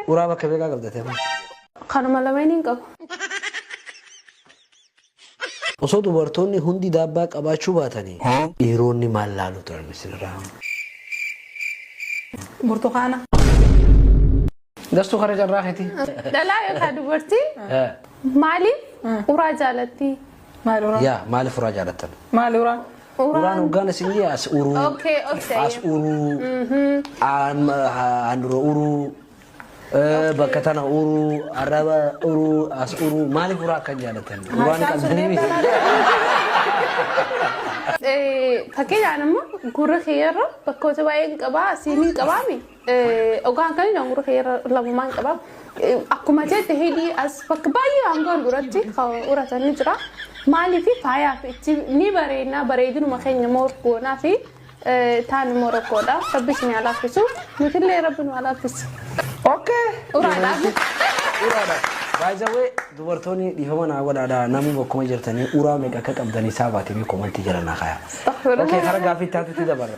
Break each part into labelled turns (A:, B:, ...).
A: ورابك بيقا قبضتها
B: خانو ملامين قب
A: osoo dubartoonni hundi daabbaa qabaachuu baatanii dhiironni maal laalu turan misirraa
C: برتقانة
A: dastuu kara jarraaxiti
B: دلا يا دبرتي مالي ورا جالتي
C: مالورا
A: yaa maaliif uraa jaalatan
C: مالورا
A: uraan hoggaan isinii as uruu
B: اوكي اوكي
A: as uruu handura uruu bakka tana uruu arraba uruu as uruu maaliif uraa akkan jaalatan uraan qabdanii
B: fakkeenya nama gurra keeyarra bakkoota baay'een qabaa siiniin qabaami ogaan kan inni gurra keeyarra lamumaan qabaa akkuma jette hidhii as bakka baay'ee hangoon duratti uratanii jira maaliif faayaaf itti ni bareedna bareedinuma keenya morgoonaa fi taan morokkoodha rabbi isin alaafisu nutillee rabbi nu alaafisu
A: okay
B: uraadhaaf
A: by the way dubartoonni dhiifama naa godhaadha namni bakkuma jirtanii uraa meeqa akka qabdanii saabaatee fi komantii jiran kaya okay kara gaafii taatutti dabarra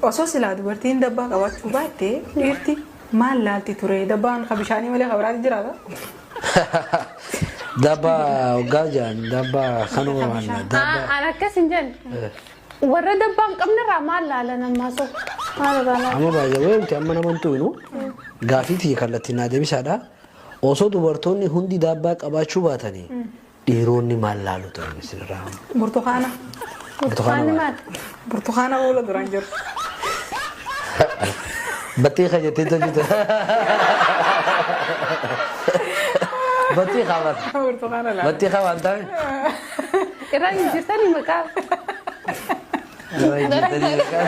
C: osoo silaa dubartiin dabbaa qabaachuu baatte dhiirti maal laalti ture dabbaan ka bishaanii malee kabiraati jiraata
A: dabba hoggaajaan dabba kanuma maalla dabba
B: aan akkas hin jenne warra dabbaan qabnarraa maal laalan ammaasoo maal laalan
A: amma by the way uti amma namantuu inu gaafii kallattii naa deebisaadha osoo dubartoonni hundi daabbaa qabaachuu baatanii dhiironni maal laalu turan misirraa
C: burtukaana
B: burtukaanni maal
C: burtukaana oola duraan jiru
A: battii kajettee tolchite battii qaban
C: burtukaana laala
A: battii qaban ta'e
B: irraa hin jirtanii maqaa
A: irraa hin jirtanii maqaa